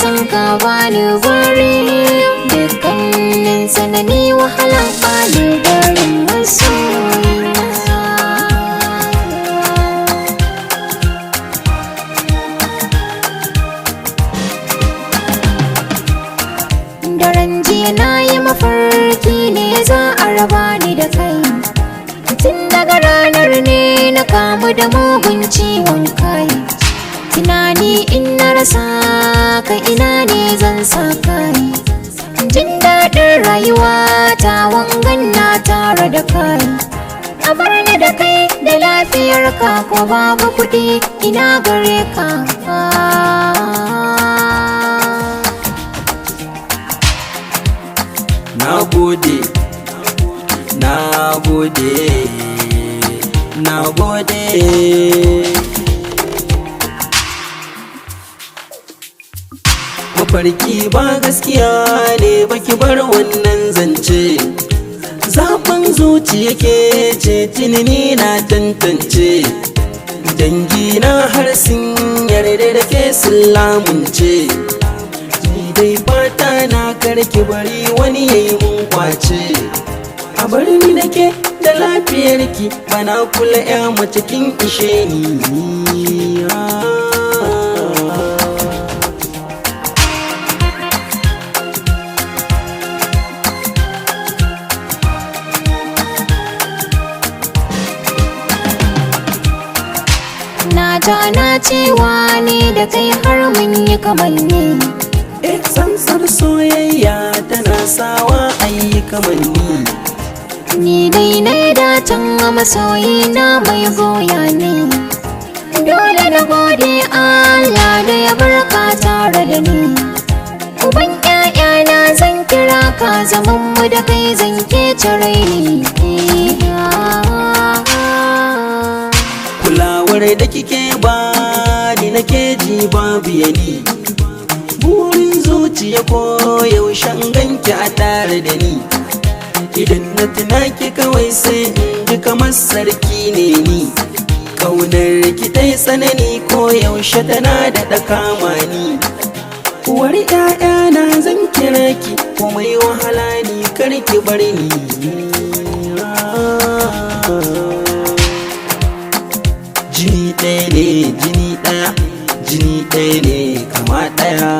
san ka bani bari dukkanin sanani wahalan bani garin masoyina. Daren jiya na yi mafarki ne za a raba ni da kai, tun daga ranar ne na kamu da mugun ciwon kai. Tunani in na rasa ka ina ne zan sa kai, jin daɗin rayuwa ta wangan na tare da kai. A bar ni da kai da lafiyar ka ko babu kuɗi ina gare ka. Na gode, na gode, na gode. Mafarki ba gaskiya ne baki bar wannan zance, zafin zuciya ke ce tunani na tantance. Dangi na har sun yarda da ke sun lamunce, ni dai fata na karki bari wani yayi mun kwace. A bar ni da ke da lafiyarki bana kula ya mace kin ishe ni. Na cewa ne da kai har mun yi kamanni. Tsantsar soyayya tana sawa ayi kamanni. Ni dai na datan masoyi na mai goya ne, dole na gode Allah da ya barka tare da ni. Uban ƴaƴana zan kira ka, zaman mu da kai zan kece raini. Kulawar da kike ba ni nake ji babu yani, burin zuciya ko yaushe ganki a tare da ni. Idan na tuna ki kawai sai in ji kamar sarki ne ni. Kaunar ki ta yi tsanani ko yaushe tana da kama ni. Uwar ƴaƴana zan kira ki komai wahala ni kar ki bar ni. Jini ɗaya ne, jini ɗaya, jini ɗaya ne kama ɗaya.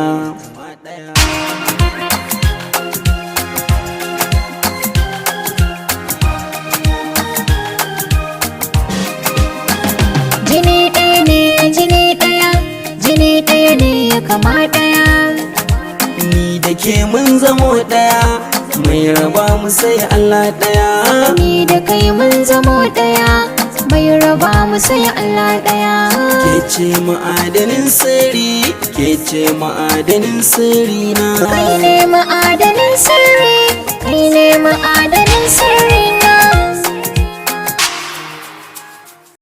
Jini ɗaya ne, jini ɗaya, jini ɗaya ne kama ɗaya. Ni da ke mun zamo ɗaya, mai raba mu sai Allah ɗaya. Ni da kai mun zamo ɗaya, mai raba mu sai Allah ɗaya. Ke ce ma'adanin sirri, ke ce ma'adanin sirri na. Kai ne ma'adanin sirri, kai ne ma'adanin sirri.